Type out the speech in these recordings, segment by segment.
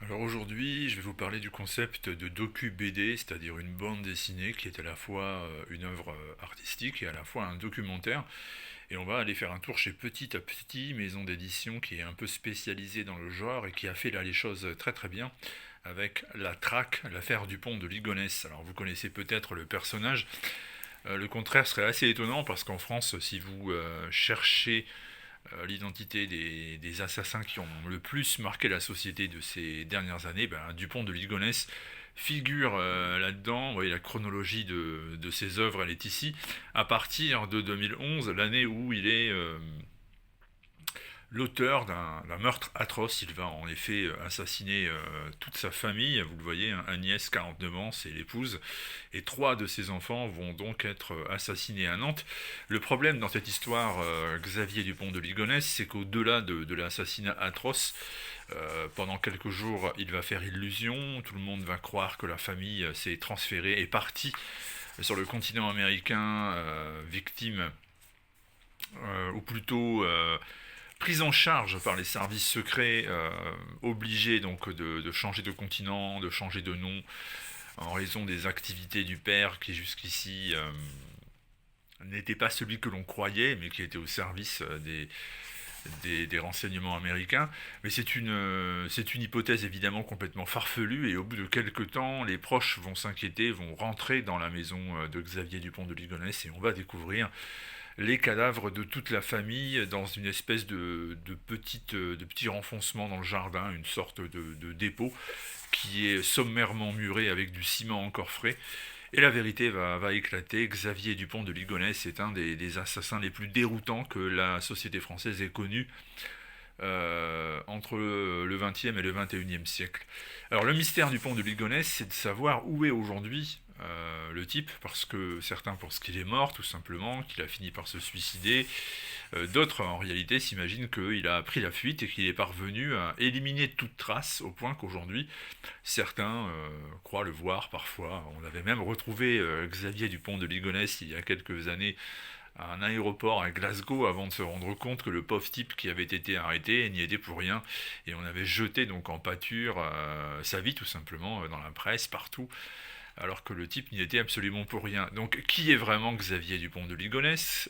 Alors aujourd'hui, je vais vous parler du concept de docu-BD, c'est-à-dire une bande dessinée qui est à la fois une œuvre artistique et à la fois un documentaire. Et on va aller faire un tour chez Petit à Petit, maison d'édition qui est un peu spécialisée dans le genre et qui a fait là les choses très très bien avec la traque, l'affaire du pont de Ligonnès. Alors vous connaissez peut-être le personnage. Le contraire serait assez étonnant parce qu'en France, si vous cherchez l'identité des assassins qui ont le plus marqué la société de ces dernières années, Dupont de Ligonnès figure là-dedans. Vous voyez, la chronologie de ses œuvres, elle est ici, à partir de 2011, l'année où il est l'auteur d'un meurtre atroce. Il va en effet assassiner toute sa famille. Vous le voyez, hein, Agnès, 49 ans, c'est l'épouse, et trois de ses enfants vont donc être assassinés à Nantes. Le problème dans cette histoire, Xavier Dupont de Ligonnès, c'est qu'au-delà de l'assassinat atroce, pendant quelques jours, il va faire illusion. Tout le monde va croire que la famille s'est transférée, est partie sur le continent américain, victime, ou plutôt prise en charge par les services secrets, obligés donc de changer de continent, de changer de nom, en raison des activités du père qui jusqu'ici n'était pas celui que l'on croyait, mais qui était au service des renseignements américains. Mais c'est une hypothèse évidemment complètement farfelue, et au bout de quelques temps, les proches vont s'inquiéter, vont rentrer dans la maison de Xavier Dupont de Ligonnès, et on va découvrir les cadavres de toute la famille dans une espèce de petit renfoncement dans le jardin, une sorte de dépôt qui est sommairement muré avec du ciment encore frais. Et la vérité va éclater. Xavier Dupont de Ligonnès est un des assassins les plus déroutants que la société française ait connu entre le XXe et le XXIe siècle. Alors le mystère du pont de Ligonnès, c'est de savoir où est aujourd'hui le type, parce que certains pensent qu'il est mort tout simplement, qu'il a fini par se suicider. D'autres en réalité s'imaginent qu'il a pris la fuite et qu'il est parvenu à éliminer toute trace, au point qu'aujourd'hui certains croient le voir parfois. On avait même retrouvé Xavier Dupont de Ligonnès il y a quelques années à un aéroport à Glasgow, avant de se rendre compte que le pauvre type qui avait été arrêté n'y était pour rien, et on avait jeté donc en pâture sa vie tout simplement dans la presse partout, alors que le type n'y était absolument pour rien. Donc qui est vraiment Xavier Dupont de Ligonnès?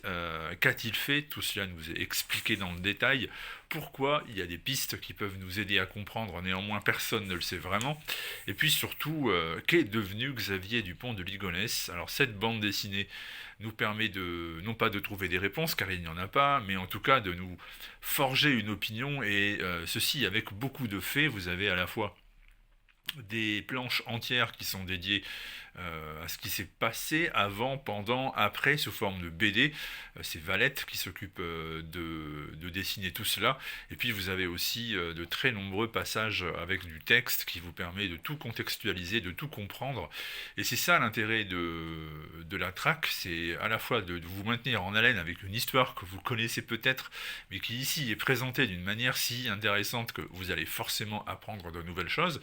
Qu'a-t-il fait? Tout cela nous est expliqué dans le détail. Pourquoi? Il y a des pistes qui peuvent nous aider à comprendre, néanmoins personne ne le sait vraiment. Et puis surtout, qu'est devenu Xavier Dupont de Ligonnès? Alors cette bande dessinée nous permet de, non pas de trouver des réponses, car il n'y en a pas, mais en tout cas de nous forger une opinion, et ceci avec beaucoup de faits. Vous avez à la fois des planches entières qui sont dédiées à ce qui s'est passé avant, pendant, après, sous forme de BD. C'est Valette qui s'occupe de dessiner tout cela. Et puis vous avez aussi de très nombreux passages avec du texte qui vous permet de tout contextualiser, de tout comprendre. Et c'est ça l'intérêt de la traque, c'est à la fois de vous maintenir en haleine avec une histoire que vous connaissez peut-être, mais qui ici est présentée d'une manière si intéressante que vous allez forcément apprendre de nouvelles choses,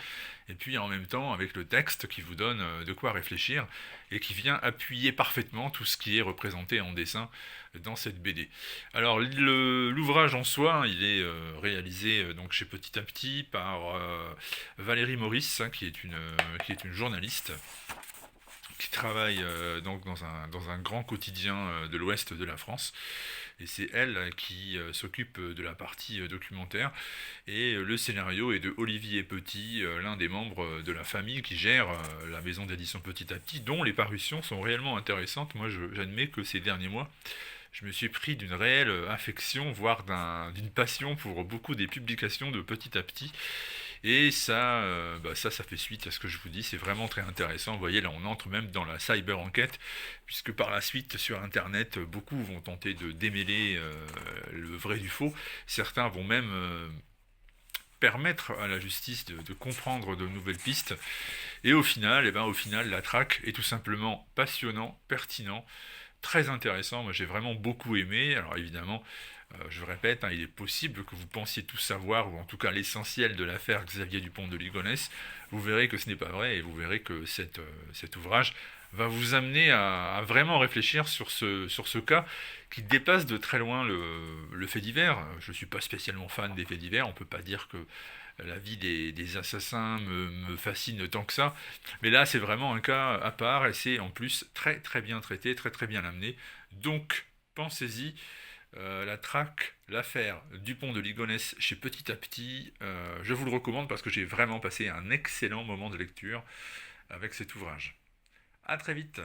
et puis en même temps avec le texte qui vous donne de quoi réfléchir et qui vient appuyer parfaitement tout ce qui est représenté en dessin dans cette BD. Alors l'ouvrage en soi, hein, il est réalisé donc chez Petit à Petit par Valérie Maurice, hein, qui est une journaliste qui travaille donc dans un grand quotidien de l'ouest de la France. Et c'est elle qui s'occupe de la partie documentaire. Et le scénario est de Olivier Petit, l'un des membres de la famille qui gère la maison d'édition Petit à Petit, dont les parutions sont réellement intéressantes. Moi, j'admets que ces derniers mois, je me suis pris d'une réelle affection, voire d'une passion pour beaucoup des publications de Petit à Petit. Et ça, ça fait suite à ce que je vous dis, c'est vraiment très intéressant. Vous voyez, là, on entre même dans la cyber-enquête, puisque par la suite, sur Internet, beaucoup vont tenter de démêler le vrai du faux. Certains vont même permettre à la justice de comprendre de nouvelles pistes. Et au final, la traque est tout simplement passionnant, pertinent, très intéressant. Moi, j'ai vraiment beaucoup aimé. Alors évidemment, je répète, hein, il est possible que vous pensiez tout savoir, ou en tout cas l'essentiel de l'affaire Xavier Dupont de Ligonnès. Vous verrez que ce n'est pas vrai, et vous verrez que cet ouvrage va vous amener à vraiment réfléchir sur ce cas qui dépasse de très loin le fait divers. Je ne suis pas spécialement fan des faits divers, on ne peut pas dire que la vie des assassins me fascine tant que ça. Mais là, c'est vraiment un cas à part et c'est en plus très très bien traité, très très bien amené. Donc, pensez-y. La traque, l'affaire Dupont de Ligonnès chez Petit à Petit, je vous le recommande parce que j'ai vraiment passé un excellent moment de lecture avec cet ouvrage. A très vite.